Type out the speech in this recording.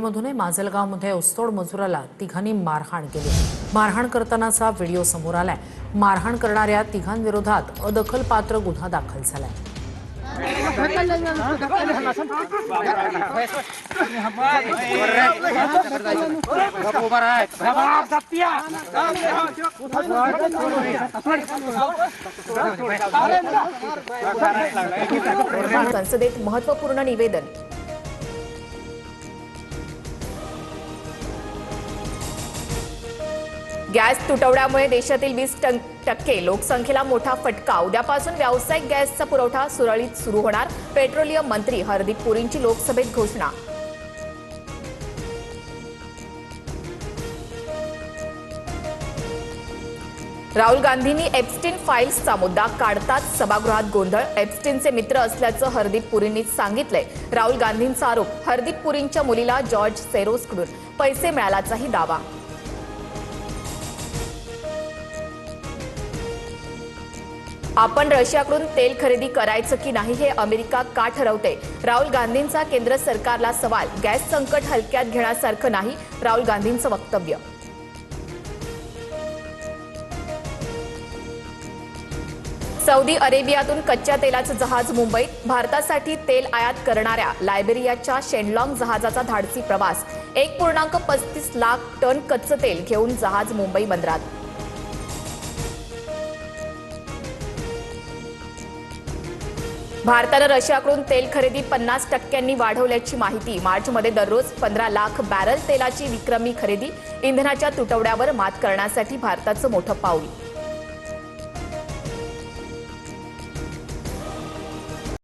मधून माजलगावमध्ये ऊसतोड मजुराला तिघांनी मारहाण केली। मारहाण करतानाचा व्हिडिओ समोर आलाय। मारहाण करणाऱ्या तिघांविरोधात अदखलपात्र गुन्हा दाखल झालाय। संसदेत महत्त्वपूर्ण निवेदन। गॅस तुटवड्यामुळे देशातील 20% लोकसंख्येला मोठा फटका। उद्यापासून व्यावसायिक गॅसचा पुरवठा सुरळीत सुरू होणार। पेट्रोलियम मंत्री हरदीप पुरींची लोकसभेत घोषणा। राहुल गांधींनी एप्स्टीन फाईल्सचा मुद्दा काढताच सभागृहात गोंधळ। एप्स्टीनचे मित्र असल्याचं हरदीप पुरींनी सांगितलंय। राहुल गांधींचा आरोप, हरदीप पुरींच्या मुलीला जॉर्ज सोरोसकडून पैसे मिळाल्याचाही दावा। आपण रशियाकडून तेल खरेदी करायचं की नाही हे अमेरिका का ठरवते? राहुल गांधींचा केंद्र सरकारला सवाल। गॅस संकट हलक्यात घेण्यासारखं नाही, राहुल गांधींचं वक्तव्य। सौदी अरेबियातून कच्च्या तेलाचं जहाज मुंबईत। भारतासाठी तेल आयात करणाऱ्या लायबेरियाच्या शेनलॉंग जहाजाचा धाडसी प्रवास। 1.35 लाख टन कच्चं तेल घेऊन जहाज मुंबई बंदरात। भारतानं रशियाकडून तेल खरेदी 50% वाढवल्याची माहिती। मार्चमध्ये दररोज 15 लाख बॅरल तेलाची विक्रमी खरेदी। इंधनाच्या तुटवड्यावर मात करण्यासाठी भारताचं मोठं पाऊल।